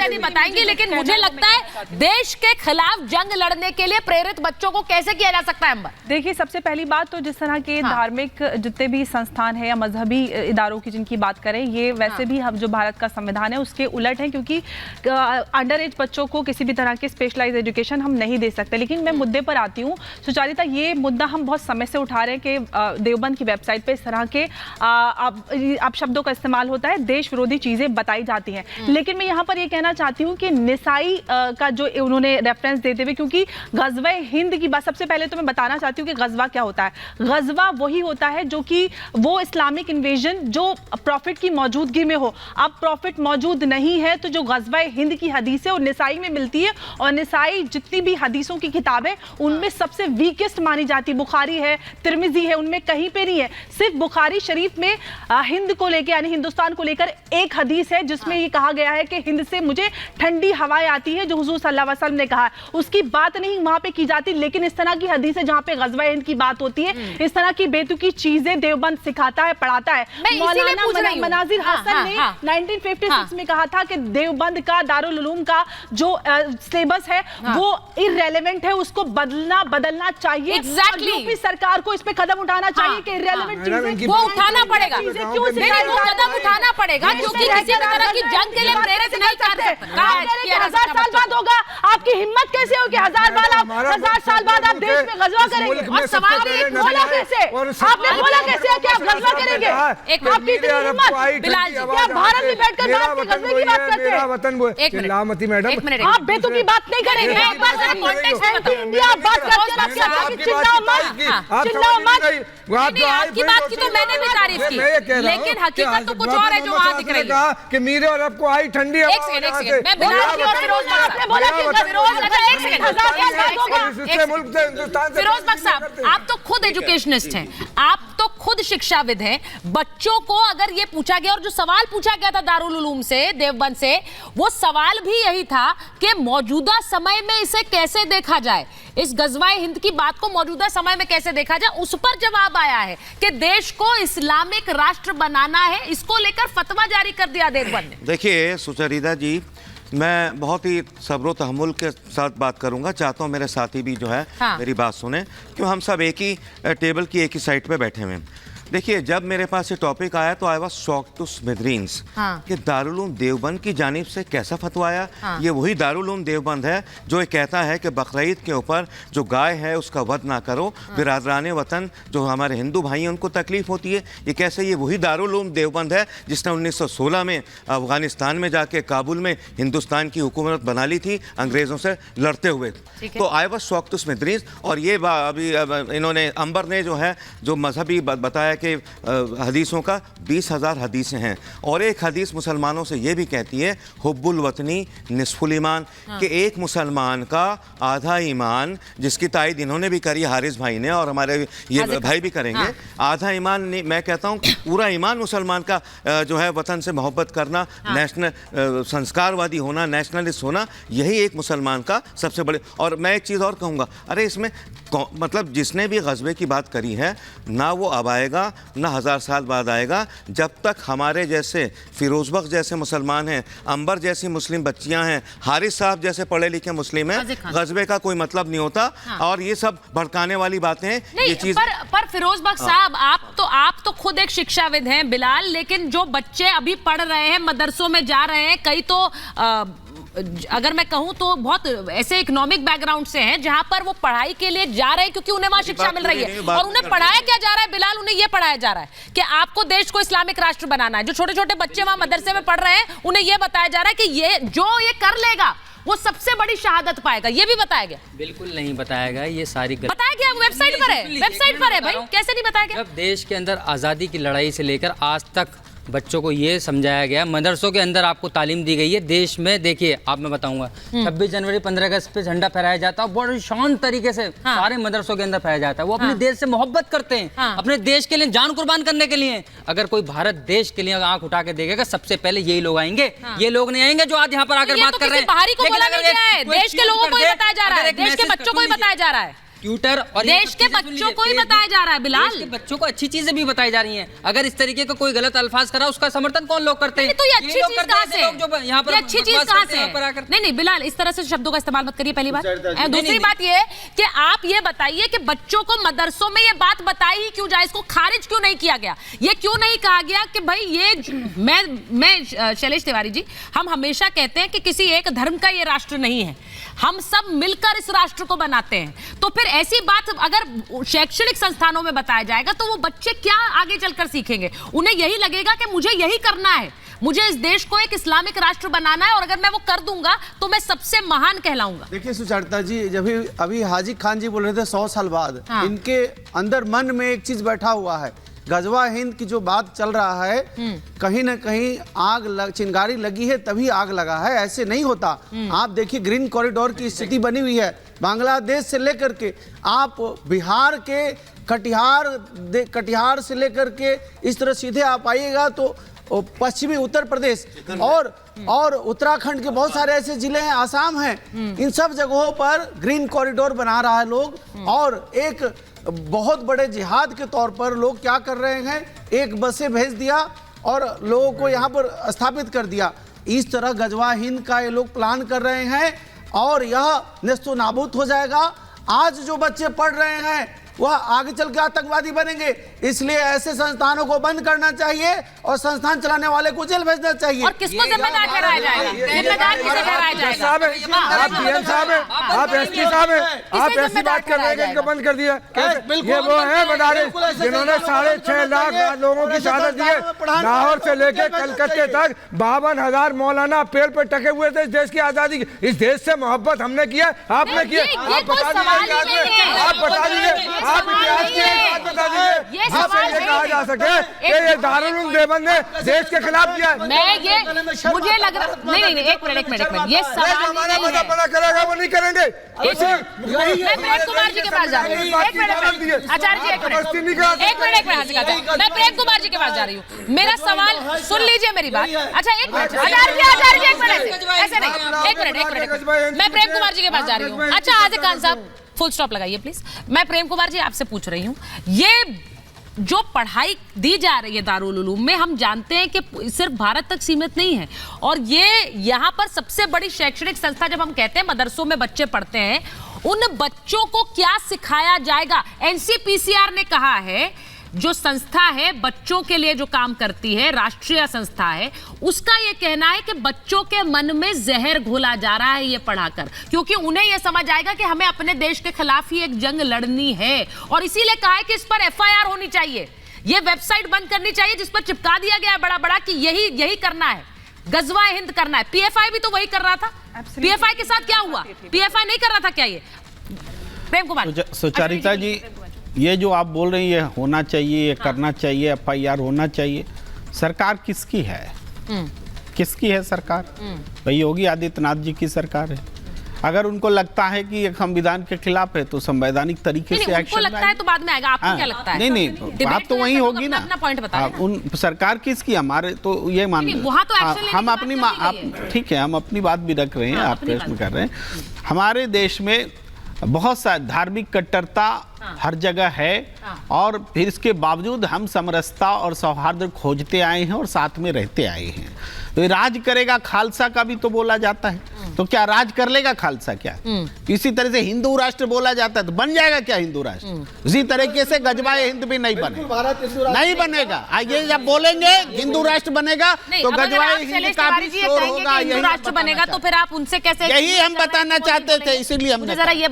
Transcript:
शायद ही बताएंगे, लेकिन मुझे लगता है देश के खिलाफ जंग लड़ने के लिए प्रेरित बच्चों को कैसे किया जा सकता है। अंबर, देखिए, सबसे पहली बात तो जिस तरह के धार्मिक जितने भी संस्थान है या मजहबी इदारों की जिनकी बात करें, ये वैसे भी हम जो भारत का संविधान है उसके उलट है, क्योंकि अंडर एज बच्चों को किसी भी तरह के स्पेशलाइज एजुकेशन हम नहीं दे सकते। लेकिन मैं मुद्दे पर आती हूँ सुचारिता, ये मुद्दा हम बहुत समय से उठा रहे हैं कि देवबंद की वेबसाइट पे इस तरह के आप शब्दों का इस्तेमाल होता है, देश विरोधी चीजें बताई जाती हैं। लेकिन मैं यहाँ पर ये कहना चाहती हूँ कि निसाई का जो उन्होंने रेफरेंस देते हुए, क्योंकि गजवा हिंद की बात, सबसे पहले तो मैं बताना चाहती हूँ कि गजवा क्या होता है। गजवा वही होता है जो कि वो इस्लामिक इन्वेजन जो प्रॉफिट की मौजूदगी में हो। अब प्रॉफिट मौजूद नहीं है तो जो गजवा हिंद की हदीसें और निसाई में मिलती है, और निसाई जितनी भी हदीसों की किताब है उनमें सबसे वीकेस्ट मानी जाती है। बुखारी है, तिरमिजी है, उनमें कहीं पे नहीं है। सिर्फ बुखारी शरीफ में हिंद को लेकर यानी हिंदुस्तान को लेकर एक हदीस है जिसमें ये कहा गया है कि हिंद से मुझे ठंडी हवाएं आती है, जो हुजूर सल्लल्लाहु अलैहि वसल्लम ने कहा। उसकी बात नहीं वहां पे की जाती, लेकिन इस तरह की हदीसें जहां पे गजवा हिंद की बात होती है, इस तरह की बेतुकी चीजें देवबंद सिखाता है, पढ़ाता है। मौलाना मनाजिर हसन ने 1956 में कहा था कि देवबंद का दारुल उलूम का जो सिलेबस है वो इररेलेवेंट है, उसको बदलना चाहिए। यूपी सरकार को इस पे कदम उठाना चाहिए कि इररेलेवेंट चीजें वो उठाना पड़ेगा, वो कदम उठाना पड़ेगा, क्योंकि किसी तरह की जंग के लिए प्रेरित नहीं कर सकता। 1000 साल बाद होगा, आपकी हिम्मत कैसे होगी 1000 साल बाद आप देश में गजवा करेंगे? और सवाल बोला कैसे, आपने बोला कैसे कि आप गजवा करेंगे? आपकी इतनी हिम्मत, बिलाल जी, क्या भारत में बैठकर भारत के गजवे की बात करते हैं? लामती मैडम, आप बेतु की बात नहीं करेंगे। इंडिया बात करते हैं, चिल्लाओ मत। आपकी बात की तो मैंने भी तारीफ की, लेकिन हकीकत तो कुछ और है जो वहां दिख रही है कि मीरे और आपको आई ठंडी हवा। एक सेकंड, मैं बिलाल की और फिरोज आपने बोला कि फिरोज, अच्छा एक सेकंड, फिरोज बख्श साहब, आप तो खुद एजुकेशनिस्ट हैं, आप तो खुद शिक्षाविद हैं। बच्चों को अगर ये पूछा गया, और जो सवाल पूछा गया था दारुल उलूम से, देवबंद से, वो सवाल भी यही था कि मौजूदा समय में इसे कैसे देखा जाए, इस गजवाए हिंद की बात को मौजूदा समय में कैसे देखा जाए। उस पर जवाब आया है कि देश को इस्लामिक राष्ट्र बनाना है, इसको लेकर फतवा जारी कर दिया देवबंद ने। देखिए सुचरिता जी, मैं बहुत ही सब्र तहम्मुल के साथ बात करूंगा, चाहता हूं मेरे साथी भी जो है मेरी बात सुने, क्यों हम सब एक ही टेबल की एक ही साइड पे बैठे हुए हैं। देखिए, जब मेरे पास ये टॉपिक आया तो आई वाज शॉक्ड टू स्मिथरीन्स कि दारुल उलूम देवबंद की जानिब से कैसा फतवा आया। ये वही दारुल उलूम देवबंद है जो ये कहता है कि बकरीद के ऊपर जो गाय है उसका वध ना करो, बिरादरान वतन जो हमारे हिंदू भाई हैं उनको तकलीफ होती है। ये कैसे, ये वही दारुल उलूम देवबंद है जिसने 1916 में अफगानिस्तान में जाके काबुल में हिंदुस्तान की हुकूमत बना ली थी अंग्रेज़ों से लड़ते हुए। तो आई वाज शॉक्ड टू स्मिथरीन्स। और ये अभी इन्होंने अंबर ने जो है जो मजहबी बताया कि हदीसों का 20,000 हदीसें हैं, और एक हदीस मुसलमानों से ये भी कहती है हुब्बुल वतनी निस्फुल ईमान, कि एक मुसलमान का आधा ईमान, जिसकी तायद इन्होंने भी करी, हारिस भाई ने, और हमारे ये भाई भी करेंगे। आधा ईमान मैं कहता हूँ पूरा ईमान मुसलमान का जो है वतन से मोहब्बत करना, नेशनल संस्कारवादी होना, नेशनलिस्ट होना, यही एक मुसलमान का सबसे बड़े। और मैं एक चीज़ और कहूँगा, अरे इसमें मतलब जिसने भी गज़वे की बात करी है ना, वो अब आएगा ना 1000 साल बाद आएगा, जब तक हमारे जैसे फिरोज बख्श जैसे मुसलमान हैं, अंबर जैसी मुस्लिम बच्चियां हैं, हारिस साहब जैसे पढ़े लिखे मुस्लिम हैं, गज़वे का कोई मतलब नहीं होता। और ये सब भड़काने वाली बातें हैं ये चीज। पर फिरोज बख्श साहब, आप तो खुद एक शिक्षाविद हैं बिलाल, लेकिन जो बच्चे अभी पढ़ रहे हैं, मदरसों में जा रहे हैं, कई तो अगर मैं कहूं तो बहुत ऐसे इकोनॉमिक बैकग्राउंड से हैं जहां पर वो पढ़ाई के लिए जा रहे हैं क्योंकि उन्हें वहां शिक्षा मिल रही है, और उन्हें पढ़ाया क्या जा रहा है बिलाल, उन्हें ये पढ़ाया जा रहा है कि आपको देश को इस्लामिक राष्ट्र बनाना है। जो छोटे छोटे बच्चे वहां मदरसे में पढ़ रहे हैं, उन्हें ये बताया जा रहा है कि ये जो ये कर लेगा वो सबसे बड़ी शहादत पाएगा, ये भी बताया गया। बिल्कुल नहीं बताया गया, ये सारी बताया गया, वेबसाइट पर है भाई, कैसे नहीं बताया गया। जब देश के अंदर आज़ादी की लड़ाई से लेकर आज तक बच्चों को ये समझाया गया, मदरसों के अंदर आपको तालीम दी गई है। देश में देखिए, आप मैं बताऊंगा, 26 जनवरी 15 अगस्त पे झंडा फहराया जाता है, बड़ी शांत तरीके से सारे मदरसों के अंदर फहराया जाता है। वो अपने देश से मोहब्बत करते हैं, अपने देश के लिए जान कुर्बान करने के लिए। अगर कोई भारत देश के लिए आंख उठा के देखेगा, सबसे पहले यही लोग आएंगे। ये लोग नहीं आएंगे जो आज यहाँ पर आकर बात कर रहे हैं। बाहरी को बोला नहीं गया है, देश के लोगों को ही बताया जा रहा है, देश के बच्चों को ही बताया जा रहा है। ट्यूटर और देश के बच्चों को ही बताया जा रहा है बिलाल। देश के बच्चों को अच्छी चीजें भी बताई जा रही हैं। अगर इस तरीके का कोई गलत अल्फाज करा उसका समर्थन कौन लोग करते हैं? तो ये अच्छी चीज कहाँ से? यहाँ पर ये अच्छी चीज कहाँ से? नहीं बिलाल, इस तरह से शब्दों का इस्तेमाल मत करिए, पहली बात। दूसरी बात ये कि आप ये बताइए कि बच्चों को मदरसों में ये बात बताई ही क्यों जाए, इसको खारिज क्यों नहीं किया गया? ये क्यों नहीं कहा गया कि भाई ये मैं शैलेश तिवारी जी, हम हमेशा कहते हैं कि किसी एक धर्म का ये राष्ट्र नहीं है, हम सब मिलकर इस राष्ट्र को बनाते हैं। तो फिर ऐसी बात अगर शैक्षणिक संस्थानों में बताया जाएगा तो वो बच्चे क्या आगे चलकर सीखेंगे? उन्हें यही लगेगा कि मुझे यही करना है, मुझे इस देश को एक इस्लामिक राष्ट्र बनाना है और अगर मैं वो कर दूंगा तो मैं सबसे महान कहलाऊंगा। देखिए सुचरिता जी, जब अभी हाजी खान जी बोल रहे थे 100 साल बाद, इनके अंदर मन में एक चीज बैठा हुआ है, गजवा हिंद की जो बात चल रहा है, कहीं ना कहीं चिंगारी लगी है तभी आग लगा है, ऐसे नहीं होता। आप देखिए ग्रीन कॉरिडोर की स्थिति बनी हुई है, बांग्लादेश से लेकर के आप बिहार के कटिहार से लेकर के इस तरह सीधे आप आइएगा तो पश्चिमी उत्तर प्रदेश और उत्तराखंड के बहुत सारे ऐसे जिले हैं, आसाम हैं, इन सब जगहों पर ग्रीन कॉरिडोर बना रहा है लोग। और एक बहुत बड़े जिहाद के तौर पर लोग क्या कर रहे हैं, एक बसें भेज दिया और लोगों को यहाँ पर स्थापित कर दिया। इस तरह गजवा हिंद का ये लोग प्लान कर रहे हैं और यह नेस्तो नाबूद हो जाएगा। आज जो बच्चे पढ़ रहे हैं वह आगे चल के आतंकवादी बनेंगे, इसलिए ऐसे संस्थानों को बंद करना चाहिए और संस्थान चलाने वाले को जेल भेजना चाहिए। और किसको जिम्मेदार ठहराया जाएगा? जिम्मेदार किसे ठहराया जाएगा? आप डीएम साहब हैं, आप एसपी साहब हैं, आप ऐसी बात कर रहे हैं कि इनको बंद कर दिया। ये वो है मदारिस जिन्होंने 6.5 लाख लोगों की शहादत दी है। लाहौर से लेकर कलकत्ते तक 52,000 मौलाना पेड़ पर टके हुए थे इस देश की आजादी की। इस देश से मोहब्बत हमने किया, आपने किया। आप बता दीजिए, आप बता दीजिए, आप इतिहास की एक बात बता दीजिए, आपसे ये कहा जा सके कि ये दारुल उलूम देवबंद ने देश के खिलाफ किया। मुझे लग रहा नहीं, एक मिनट, ये सवाल हमारा मदद बना करेगा वो नहीं करेंगे। मैं प्रेम कुमार जी के पास जा रही हूँ, एक मिनट आचार्य जी, एक मिनट, मैं प्रेम कुमार जी के पास जा रही हूँ। मेरा सवाल सुन लीजिए मेरी बात। अच्छा एक मिनट आचार्य जी, एक मिनट, ऐसे नहीं, एक मिनट, मैं प्रेम कुमार जी के पास जा रही हूँ। अच्छा आज़िक खान साहब फुल स्टॉप लगाइए प्लीज। मैं प्रेम कुमार जी आपसे पूछ रही हूँ, ये जो पढ़ाई दी जा रही है दारुल उलूम में, हम जानते हैं कि सिर्फ भारत तक सीमित नहीं है और ये यहाँ पर सबसे बड़ी शैक्षणिक संस्था, जब हम कहते हैं मदरसों में बच्चे पढ़ते हैं, उन बच्चों को क्या सिखाया जाएगा? एनसीपीसीआर ने कहा है, जो संस्था है बच्चों के लिए जो काम करती है, राष्ट्रीय संस्था है, उसका ये कहना है कि बच्चों के मन में जहर घोला जा रहा है ये पढ़ाकर, क्योंकि उन्हें ये समझ आएगा कि हमें अपने देश के खिलाफ ही एक जंग लड़नी है और इसीलिए कहा है कि इस पर एफआईआर होनी चाहिए, ये वेबसाइट बंद करनी चाहिए जिस पर चिपका दिया गया है बड़ा बड़ा कि यही करना है, गजवा हिंद करना है। पीएफआई भी तो वही कर रहा था। पीएफआई के साथ क्या हुआ? पीएफआई नहीं कर रहा था क्या? ये प्रेम कुमार सुचरिता जी, ये जो आप बोल रही है होना चाहिए, ये करना चाहिए, एफआईआर होना चाहिए, सरकार किसकी है? किसकी है सरकार? भाई योगी आदित्यनाथ जी की सरकार है। अगर उनको लगता है कि एक संविधान के खिलाफ है तो संवैधानिक तरीके से एक्शन लगता है तो बाद में आएगा। आपको क्या लगता है? नहीं, बात तो वही होगी ना। अपना पॉइंट बताइए। उन सरकार किसकी? हमारे तो ये मान, हम अपनी ठीक है, हम अपनी बात भी रख रहे हैं, आप प्रश्न कर रहे हैं। हमारे देश में बहुत सा धार्मिक कट्टरता हर जगह है और फिर इसके बावजूद हम समरसता और सौहार्द खोजते आए हैं और साथ में रहते आए हैं। तो राज करेगा खालसा का भी तो बोला जाता है, तो क्या राज कर लेगा खालसा? क्या इसी तरह से हिंदू राष्ट्र बोला जाता है तो बन जाएगा क्या हिंदू राष्ट्र? उसी तरीके से गजवाए हिंद भी नहीं बनेगा, नहीं बनेगा। ये जब बोलेंगे हिंदू राष्ट्र बनेगा तो गजवाए हिंद का भी शोर होगा, हिंदू राष्ट्र बनेगा तो फिर आप उनसे कैसे? यही हम बताना चाहते थे, इसीलिए हमने जरा ये